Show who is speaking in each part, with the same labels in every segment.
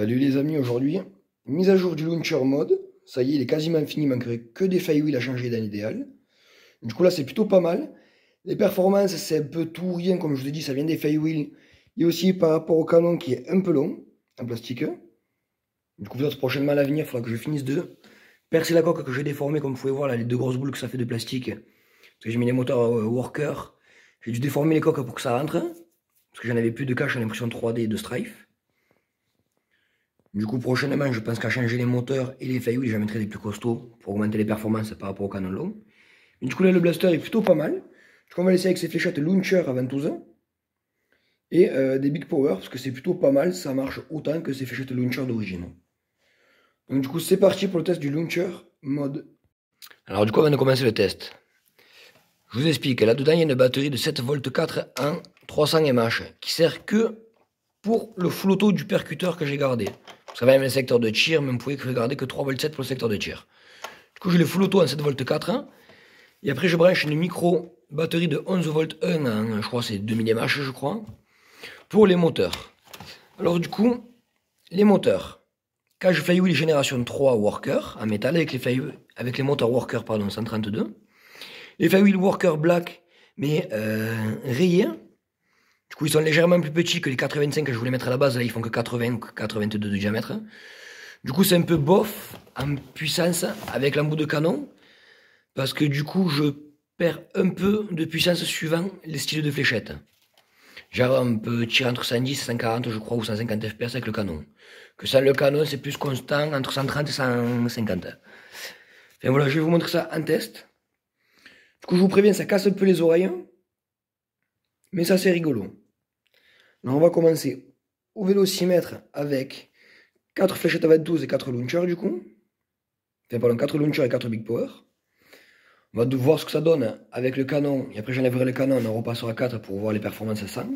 Speaker 1: Salut les amis, aujourd'hui, mise à jour du launcher mode. Ça y est, il est quasiment fini, il manquerait que des firewheels à changer dans l'idéal. Du coup là, c'est plutôt pas mal. Les performances, c'est un peu tout ou rien, comme je vous ai dit, ça vient des firewheels. Et aussi par rapport au canon qui est un peu long, en plastique. Du coup, peut-être prochainement à l'avenir, il faudra que je finisse de percer la coque que j'ai déformée, comme vous pouvez voir là, les deux grosses boules que ça fait de plastique. Parce que j'ai mis les moteurs worker. J'ai dû déformer les coques pour que ça rentre. Parce que j'en avais plus de cache en impression 3D de Strife. Du coup, prochainement, je pense qu'à changer les moteurs et les firewheels, je mettrai des plus costauds pour augmenter les performances par rapport au canon long. Mais du coup, là, le blaster est plutôt pas mal. Du coup, on va laisser avec ces fléchettes launcher à 12 ans. Et des big power, parce que c'est plutôt pas mal. Ça marche autant que ces fléchettes launcher d'origine. Donc, du coup, c'est parti pour le test du launcher mode. Alors, du coup, avant de commencer le test, je vous explique. Là-dedans, il y a une batterie de 7V4 en 300 mAh qui sert que pour le full auto du percuteur que j'ai gardé. Ça va même le secteur de tir, mais vous pouvez garder que 3V7 pour le secteur de tir. Du coup, j'ai le full auto en 7V4. Et après, je branche une micro batterie de 11V1 en, je crois, c'est 2000 mAh, je crois, pour les moteurs. Alors, du coup, les moteurs. Cage Firewheel génération 3 Worker en métal avec les moteurs Worker, pardon, 132. Les Firewheel Worker Black, mais rayés. Du coup, ils sont légèrement plus petits que les 85 que je voulais mettre à la base. Là, ils font que 80 ou 82 de diamètre. Du coup, c'est un peu bof en puissance avec l'embout de canon. Parce que du coup, je perds un peu de puissance suivant les styles de fléchettes. Genre, on peut tirer entre 110 et 140, je crois, ou 150 fps avec le canon. Que sans le canon, c'est plus constant, entre 130 et 150. Enfin voilà, je vais vous montrer ça en test. Du coup, je vous préviens, ça casse un peu les oreilles. Mais ça, c'est rigolo. Alors, on va commencer au vélocimètre avec 4 fléchettes à 22 et 4 launchers, du coup. Enfin, pardon, 4 launchers et 4 big power. On va voir ce que ça donne avec le canon. Et après, j'enlèverai le canon, on en repassera à 4 pour voir les performances sans.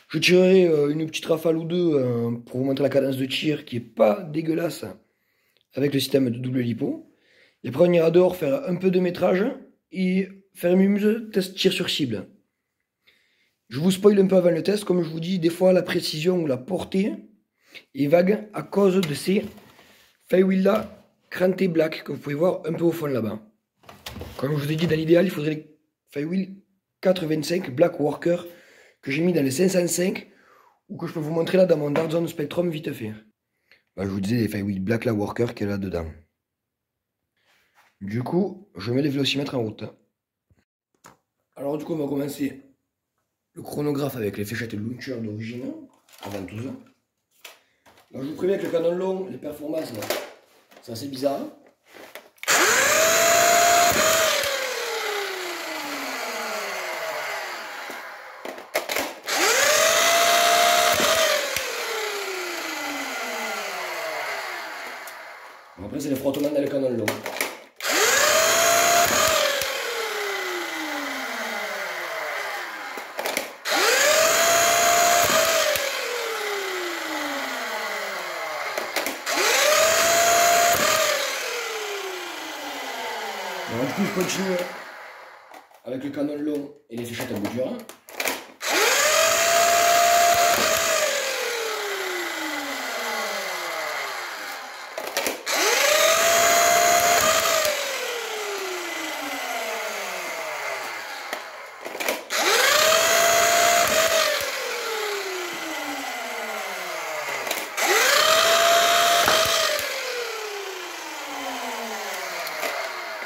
Speaker 1: Je tirerai une petite rafale ou deux pour vous montrer la cadence de tir qui est pas dégueulasse avec le système de double lipo. Et après, on ira dehors faire un peu de métrage et faire une muse test tir sur cible. Je vous spoil un peu avant le test. Comme je vous dis, des fois, la précision ou la portée est vague à cause de ces firewheels là crantés black que vous pouvez voir un peu au fond là-bas. Comme je vous ai dit, dans l'idéal, il faudrait les firewheels 425 Black Worker que j'ai mis dans les 505 ou que je peux vous montrer là dans mon Dark Zone Spectrum vite fait. Bah, je vous disais les firewheels Black la Worker qui est là dedans. Du coup, je mets les vélocimètres en route. Alors du coup, on va commencer le chronographe avec les fléchettes launcher d'origine à 12 ans. Alors, je vous préviens que le canon long, les performances, c'est assez bizarre. Après, c'est les frottements dans le canon long. Alors, du coup, je continue avec le canon long et les fléchettes à bouture.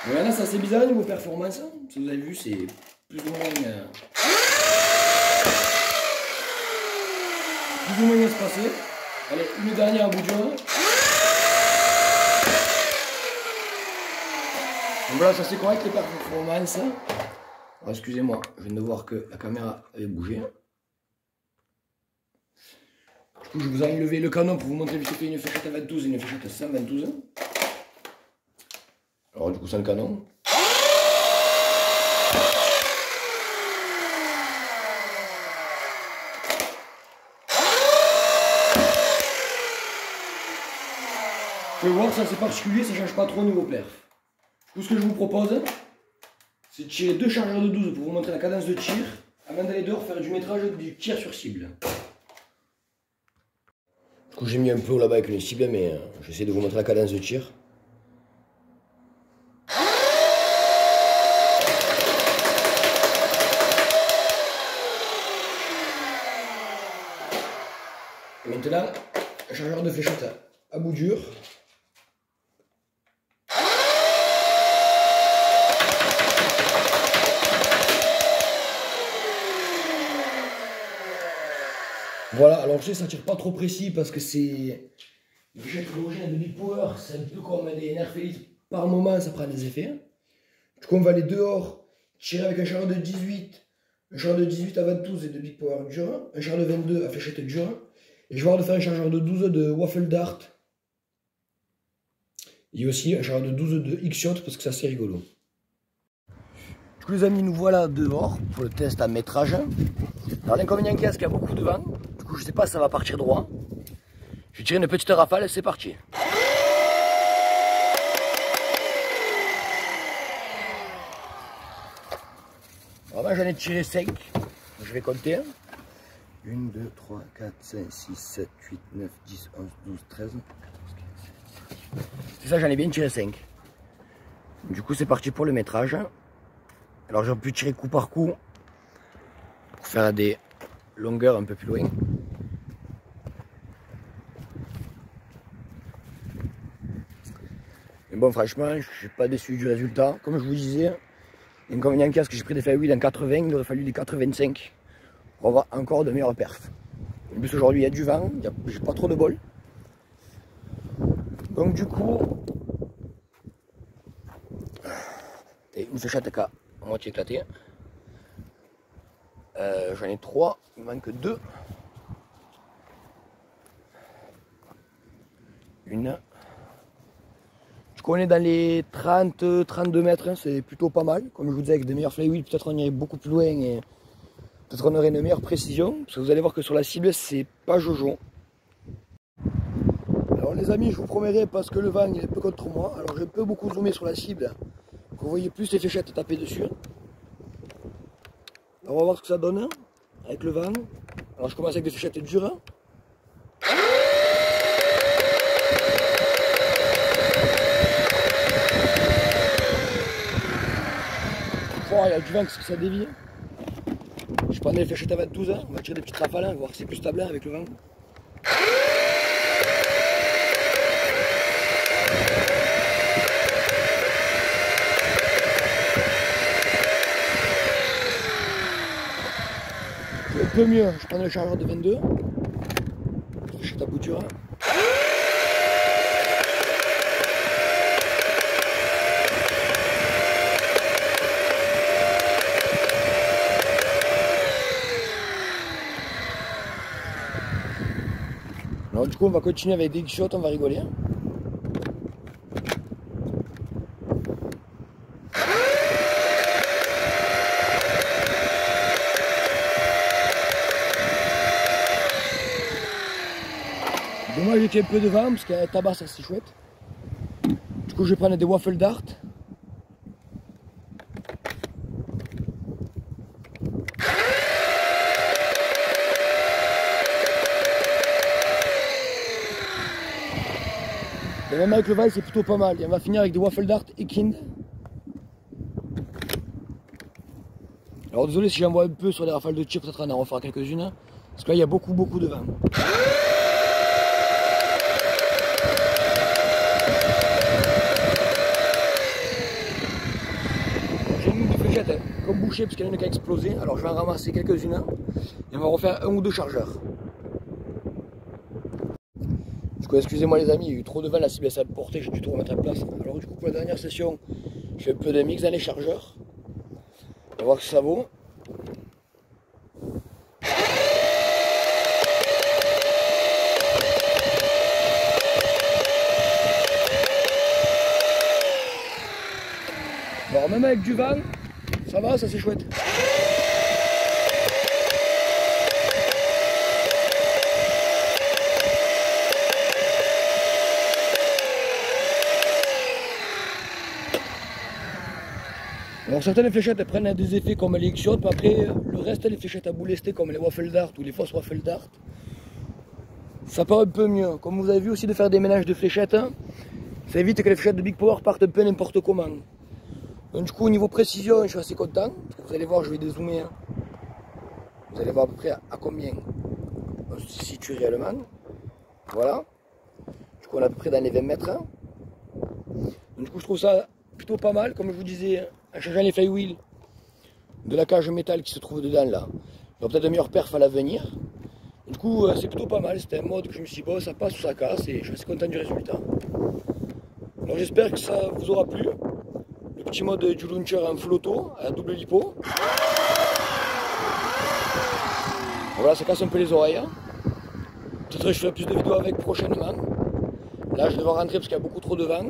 Speaker 1: Mais là, c'est assez bizarre niveau performance. Si vous avez vu, c'est plus ou moins espacé. Allez, une dernière à bout de joint. Donc voilà, ça c'est correct les performances. Alors, excusez-moi, je viens de voir que la caméra avait bougé. Du coup, je vous ai enlevé le canon pour vous montrer vite fait une fléchette à 22 et une fléchette à 122. Alors du coup, c'est le canon. Vous pouvez voir, ça c'est particulier, ça change pas trop au niveau perf. Tout ce que je vous propose, c'est de tirer deux chargeurs de 12 pour vous montrer la cadence de tir, avant d'aller dehors faire du métrage du tir sur cible. Du coup j'ai mis un peu là-bas avec une cible, mais j'essaie de vous montrer la cadence de tir. Et maintenant, un chargeur de fléchette à bout dur. Voilà, alors je sais ça tire pas trop précis parce que c'est une fléchette d'origine de Big Power, c'est un peu comme des nerfs élites, par moment ça prend des effets. Du coup on va aller dehors, tirer avec un chargeur de 18, un chargeur de 18 à 22 et de Big Power dur, un chargeur de 22 à fléchette dure, et je vais avoir de faire un chargeur de 12 de Waffle Dart, et aussi un chargeur de 12 de X-Shot parce que c'est assez rigolo. Du coup les amis, nous voilà dehors pour le test à métrage. Alors l'inconvénient qu'il y a, c'est qu'il y a beaucoup de vent. Du coup je sais pas si ça va partir droit. Je vais tirer une petite rafale et c'est parti. Vraiment j'en ai tiré 5. Je vais compter. 1, 2, 3, 4, 5, 6, 7, 8, 9, 10, 11, 12, 13, 14, 15, 16. C'est ça, j'en ai bien tiré 5. Du coup c'est parti pour le métrage. Alors j'ai pu tirer coup par coup pour faire des longueurs un peu plus loin. Mais bon franchement je suis pas déçu du résultat. Comme je vous disais, l'inconvénient qu'il y a, c'est que j'ai pris des feuilles en 80, il aurait fallu des 85 pour avoir encore de meilleures perfs. En plus aujourd'hui il y a du vent, j'ai pas trop de bol. Donc du coup, une fléchette à moitié éclatée. J'en ai 3, il manque 2. Une. Je connais dans les 30-32 mètres, hein, c'est plutôt pas mal. Comme je vous disais, avec des meilleurs flywheels, peut-être on irait beaucoup plus loin et peut-être on aurait une meilleure précision. Parce que vous allez voir que sur la cible, c'est pas jojo. Alors les amis, je vous promets, parce que le vent il est peu contre moi, alors je peux beaucoup zoomer sur la cible. Vous voyez plus les fléchettes taper dessus. Alors on va voir ce que ça donne avec le vent. Alors je commence avec des fléchettes dures. Il y a du vent, qu'est-ce que ça dévie. Je prends des fléchettes à 22, on va tirer des petites rafales, voir si c'est plus stable avec le vent. Un peu mieux, je prends le chargeur de 22. Fléchette à bouture. Alors du coup on va continuer avec des X-Shots, on va rigoler. Dommage qu'il y ait un peu de vent parce qu'il y a un tabac, ça c'est chouette. Du coup je vais prendre des Waffle Dart. Et même avec le vent c'est plutôt pas mal. Et on va finir avec des Waffle Dart et Kind. Alors désolé si j'envoie un peu sur les rafales de tir, peut-être on en refaire quelques-unes. Parce que là il y a beaucoup de vent. J'ai mis des fléchettes comme bouchées parce qu'il y en a une qui a explosé. Alors je vais en ramasser quelques-unes et on va refaire 1 ou 2 chargeurs. Du coup excusez-moi les amis, il y a eu trop de vent, la cible s'est portée, j'ai dû tout remettre en place. Alors du coup pour la dernière session, je fais un peu de mix dans les chargeurs. On va voir ce que ça vaut. Alors même avec du vent, ça va, ça c'est chouette. Alors certaines fléchettes elles prennent des effets comme les X-Shot, mais après le reste les fléchettes à bout lesté comme les Waffle Dart ou les fausses Waffle Dart, ça part un peu mieux. Comme vous avez vu aussi de faire des ménages de fléchettes, hein, ça évite que les fléchettes de Big Power partent un peu n'importe comment. Donc du coup au niveau précision je suis assez content. Vous allez voir, je vais dézoomer. Hein. Vous allez voir à peu près à combien on se situe réellement. Voilà. Du coup on est à peu près dans les 20 mètres. Hein. Donc du coup je trouve ça plutôt pas mal. Comme je vous disais, en changeant les flywheels de la cage métal qui se trouve dedans là, il y aura peut-être un meilleur perf à l'avenir. Du coup c'est plutôt pas mal. C'était un mode que je me suis dit bon, ça passe ou ça casse et je suis assez content du résultat. Alors j'espère que ça vous aura plu. Le petit mode du launcher en flotto à double lipo. Voilà, ça casse un peu les oreilles. Hein. Peut-être que je ferai plus de vidéos avec prochainement. Là je devrais rentrer parce qu'il y a beaucoup trop de vent.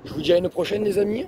Speaker 1: Je vous dis à une prochaine les amis.